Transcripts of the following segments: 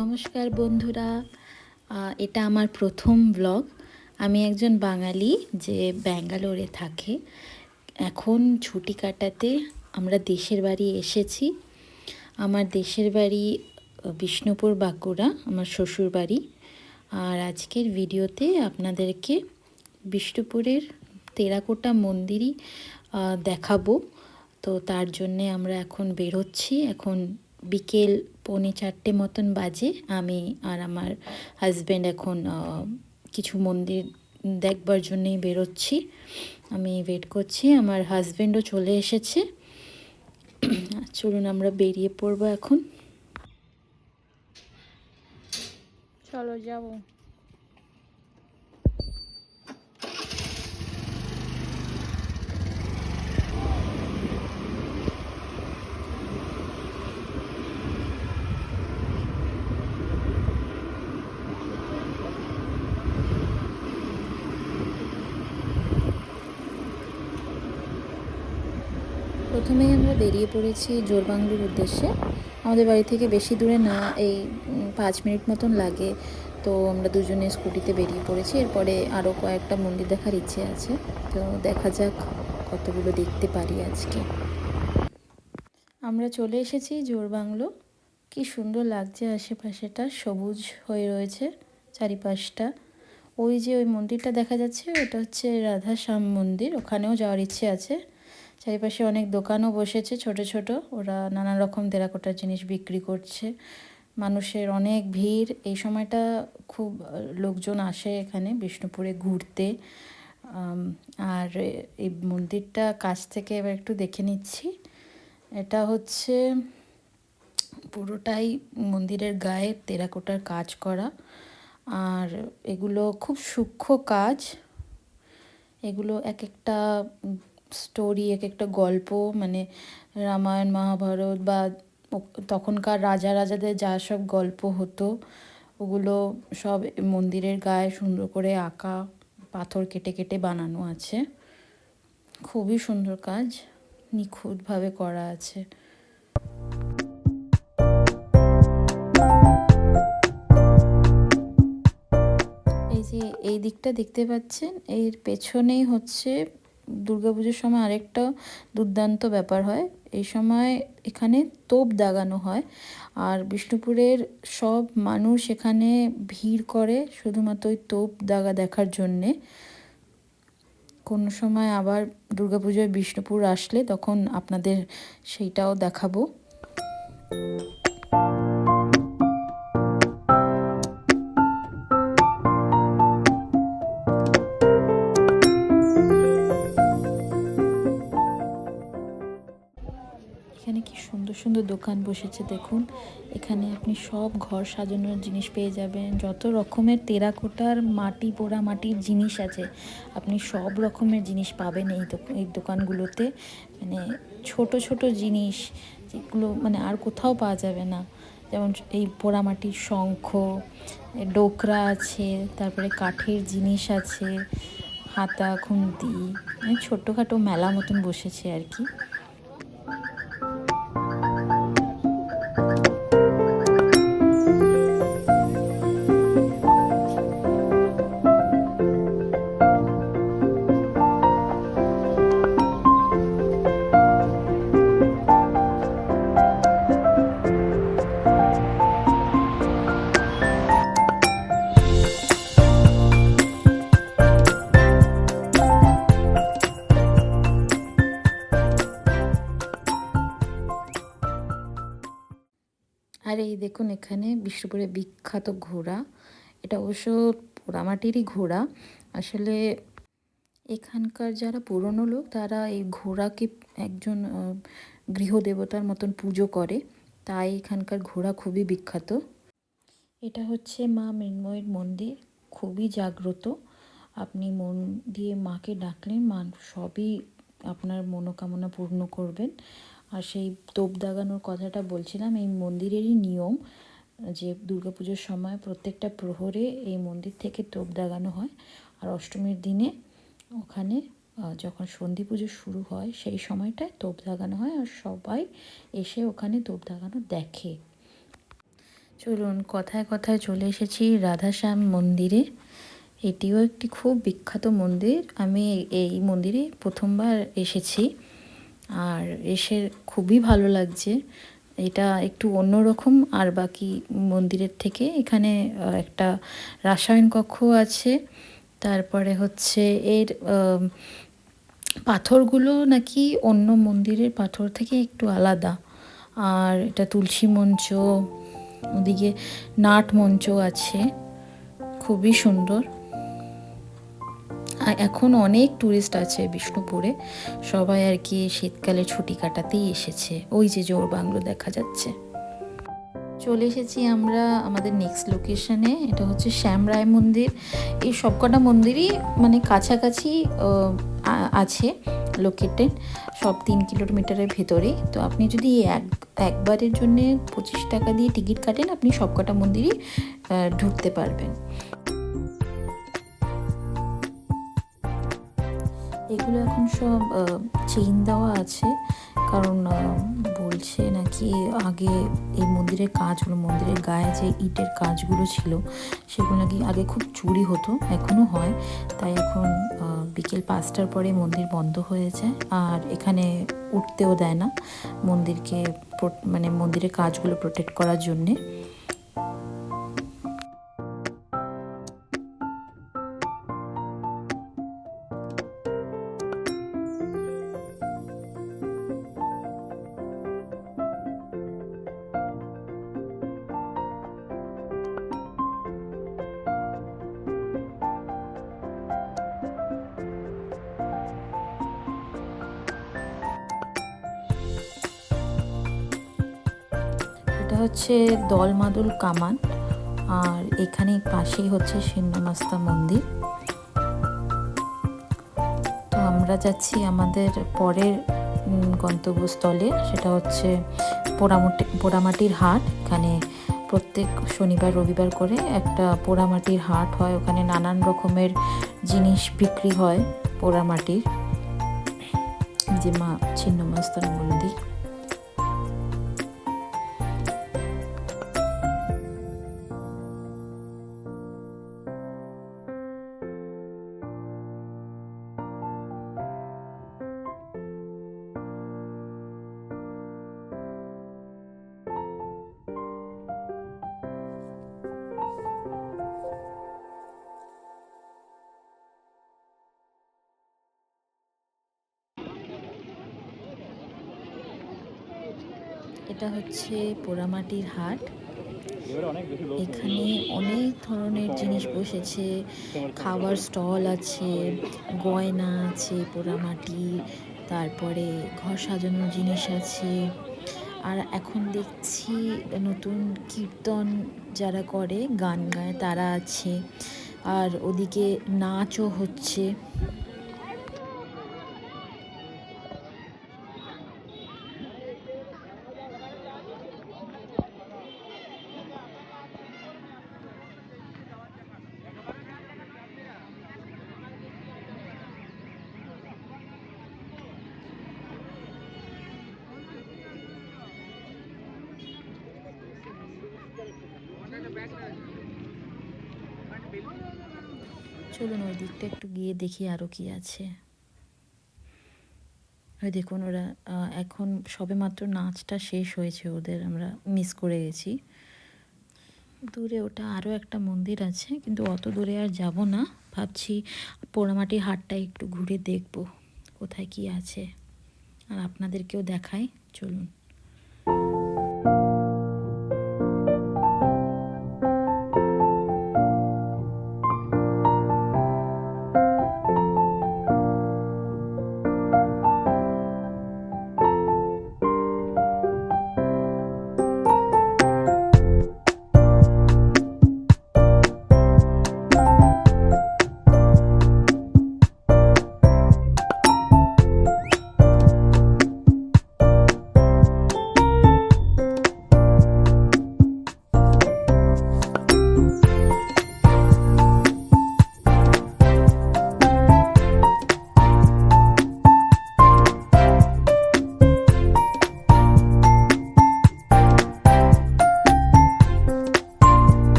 নমস্কার বন্ধুরা, এটা আমার প্রথম ব্লগ। আমি একজন বাঙালি যে ব্যাঙ্গালোরে থাকে। এখন ছুটি কাটাতে আমরা দেশের বাড়ি এসেছি। আমার দেশের বাড়ি বিষ্ণুপুর, বাঁকুড়া, আমার শ্বশুর বাড়ি। আর আজকের ভিডিওতে আপনাদেরকে বিষ্ণুপুরের টেরাকোটা মন্দিরই দেখাবো। তো তার জন্যে আমরা এখন বেরোচ্ছি। এখন বিকেল 3:45 মতন বাজে। আমি আর আমার হাজব্যান্ড এখন কিছু মন্দির দেখবার জন্যেই বেরোচ্ছি। আমি ওয়েট করছি, আমার হাজব্যান্ডও চলে এসেছে। চলুন আমরা বেরিয়ে পড়বো এখন। চলো যাবো। প্রথমেই আমরা বেরিয়ে পড়েছি জোরবাংলুর উদ্দেশ্যে। আমাদের বাড়ি থেকে বেশি দূরে না, এই 5 মিনিট মতন লাগে। তো আমরা দুজনে স্কুটিতে বেরিয়ে পড়েছি। এরপরে আরও কয়েকটা মন্দির দেখার ইচ্ছে আছে, তো দেখা যাক কতগুলো দেখতে পারি আজকে। আমরা চলে এসেছি জোরবাংলো। কি সুন্দর লাগছে, আশেপাশেটা সবুজ হয়ে রয়েছে চারিপাশটা। ওই যে ওই মন্দিরটা দেখা যাচ্ছে, ওটা হচ্ছে রাধা শ্যাম মন্দির। ওখানেও যাওয়ার ইচ্ছে আছে। চারিপাশে অনেক দোকানও বসেছে ছোট ছোট, ওরা নানা রকম টেরাকোটার জিনিস বিক্রি করছে। মানুষের অনেক ভিড় এই সময়টা, খুব লোকজন আসে এখানে বিষ্ণুপুরে ঘুরতে। আর এই মন্দিরটা কাছ থেকে এবার একটু দেখে নিচ্ছি। এটা হচ্ছে পুরোটাই মন্দিরের গায়ে টেরাকোটার কাজ করা। আর এগুলো খুব সূক্ষ্ম কাজ। এগুলো এক একটা স্টোরি, এক একটা গল্প, মানে রামায়ণ, মহাভারত বা তখনকার রাজাদের যা সব গল্প হতো, ওগুলো সব মন্দিরের গায়ে সুন্দর করে আঁকা, পাথর কেটে কেটে বানানো আছে। খুবই সুন্দর কাজ, নিখুঁতভাবে করা আছে। এই যে এই দিকটা দেখতে পাচ্ছেন, এর পেছনেই হচ্ছে দুর্গাপুজোর সময় আরেকটা দুর্দান্ত ব্যাপার হয়। এই সময় এখানে তোপ দাগানো হয়, আর বিষ্ণুপুরের সব মানুষ এখানে ভিড় করে শুধুমাত্র ওই তোপ দাগা দেখার জন্যে। কোনো সময় আবার দুর্গাপুজোয় বিষ্ণুপুর আসলে তখন আপনাদের সেইটাও দেখাবো। এখানে কি সুন্দর সুন্দর দোকান বসেছে দেখুন। এখানে আপনি সব ঘর সাজানোর জিনিস পেয়ে যাবেন। যত রকমের টেরাকোটার মাটি, পোড়া মাটির জিনিস আছে, আপনি সব রকমের জিনিস পাবেন এই দোকানগুলোতে। মানে ছোট ছোট জিনিস যেগুলো মানে আর কোথাও পাওয়া যাবে না। যেমন এই পোড়ামাটির শঙ্খ, ডোকরা আছে, তারপরে কাঠের জিনিস আছে, হাতা, খুন্তি, মানে ছোটোখাটো মেলা মতন বসেছে আর কি। আর এই দেখুন এখানে বিষ্ণুপুরের বিখ্যাত ঘোড়া। এটা অবশ্য পোড়ামাটিরই ঘোড়া। আসলে এখানকার যারা পুরনো লোক, তারা এই ঘোড়াকে একজন গৃহদেবতার মতন পুজো করে, তাই এখানকার ঘোড়া খুবই বিখ্যাত। এটা হচ্ছে মা মৃন্ময়ীর মন্দির, খুবই জাগ্রত। আপনি মন দিয়ে মাকে ডাকলে মা সবই আপনার মনোকামনা পূর্ণ করবেন। আর সেই তোপ দাগানোর কথাটা বলছিলাম, এই মন্দিরেরই নিয়ম যে দুর্গাপুজোর সময় প্রত্যেকটা প্রহরে এই মন্দির থেকে তোপ দাগানো হয়। আর অষ্টমীর দিনে ওখানে যখন সন্ধি পুজো শুরু হয় সেই সময়টায় তোপ দাগানো হয়, আর সবাই এসে ওখানে তোপ দাগানো দেখে। চলুন কথায় কথায় চলে এসেছি রাধাশ্যাম মন্দিরে। এটিও একটি খুব বিখ্যাত মন্দির। আমি এই মন্দিরে প্রথমবার এসেছি আর এসে খুবই ভালো লাগছে। এটা একটু অন্যরকম আর বাকি মন্দিরের থেকে। এখানে একটা রাসায়ন কক্ষ আছে, তারপরে হচ্ছে এর পাথরগুলো নাকি অন্য মন্দিরের পাথর থেকে একটু আলাদা। আর এটা তুলসী মঞ্চ, ওদিকে নাট মঞ্চ আছে, খুবই সুন্দর। এখন অনেক ট্যুরিস্ট আছে বিষ্ণুপুরে, সবাই আর কি শীতকালে ছুটি কাটাতেই এসেছে। ওই যে জোর বাংলো দেখা যাচ্ছে। চলে এসেছি আমরা আমাদের নেক্সট লোকেশনে। এটা হচ্ছে শ্যামরায় মন্দির। এই সবকটা মন্দিরই মানে কাছাকাছি আছে লোকেটেড, সব 3 কিলোমিটারের ভেতরেই। তো আপনি যদি একবারের জন্যে 25 টাকা দিয়ে টিকিট কাটেন, আপনি সবকটা মন্দিরই ঢুকতে পারবেন। এগুলো এখন সব চেইন দেওয়া আছে, কারণ বলছে নাকি আগে এই মন্দিরের কাজগুলো, মন্দিরের গায়ে যে ইটের কাজগুলো ছিল সেগুলো নাকি আগে খুব চুরি হতো, এখনও হয়। তাই এখন বিকেল 5টার পরে মন্দির বন্ধ হয়ে যায় আর এখানে উঠতেও দেয় না মন্দিরকে, মানে মন্দিরের কাজগুলো প্রোটেক্ট করার জন্যে। এটা হচ্ছে দলমাদুল কামান, আর এখানে পাশেই হচ্ছে ছিন্নমস্তা মন্দির। তো আমরা যাচ্ছি আমাদের পরের গন্তব্যস্থলে, সেটা হচ্ছে পোড়ামাটির হাট। এখানে প্রত্যেক শনিবার রবিবার করে একটা পোড়ামাটির হাট হয়, ওখানে নানান রকমের জিনিস বিক্রি হয় পোড়ামাটির। যে মা ছিন্নমস্তার মন্দির। এটা হচ্ছে পোড়ামাটির হাট। এখানে অনেক ধরনের জিনিস বসেছে, খাবার স্টল আছে, গয়না আছে পোড়ামাটির, তারপরে ঘর সাজানোর জিনিস আছে। আর এখন দেখছি নতুন কীর্তন যারা করে, গান গায়, তারা আছে। আর ওদিকে নাচও হচ্ছে। চলুন ওই দিকটা একটু গিয়ে দেখি আরও কি আছে। ওই দেখুন ওরা এখন সবেমাত্র নাচটা শেষ হয়েছে ওদের, আমরা মিস করে গেছি। দূরে ওটা আরও একটা মন্দির আছে, কিন্তু অত দূরে আর যাব না। ভাবছি পোড়ামাটির হাটটা একটু ঘুরে দেখব কোথায় কি আছে, আর আপনাদেরকেও দেখাই। চলুন।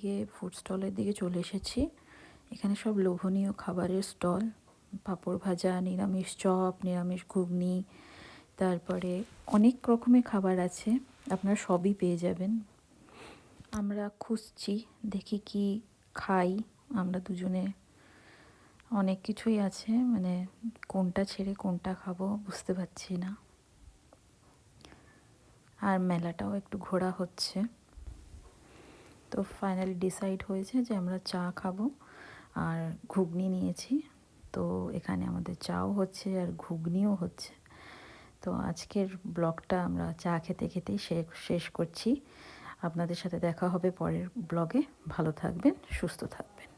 দিকে ফুড স্টলের দিকে চলে এসেছি। এখানে সব লোভনীয় খাবারের স্টল, পাঁপড় ভাজা, নিরামিষ চপ, নিরামিষ ঘুগনি, তারপরে অনেক রকমের খাবার আছে, আপনারা সবই পেয়ে যাবেন। আমরা খুঁজছি দেখি কি খাই। আমরা দুজনে অনেক কিছুই আছে, মানে কোনটা ছেড়ে কোনটা খাবো বুঝতে পারছি না। আর মেলাটাও একটু ঘোরা হচ্ছে। তো ফাইনালি ডিসাইড হয়েছে যে আমরা চা খাবো আর ঘুগনি নিয়েছি। তো এখানে আমাদের চাও হচ্ছে আর ঘুগনিও হচ্ছে। তো আজকের ব্লগটা আমরা চা খেতে খেতেই শেষ করছি। আপনাদের সাথে দেখা হবে পরের ব্লগে। ভালো থাকবেন, সুস্থ থাকবেন।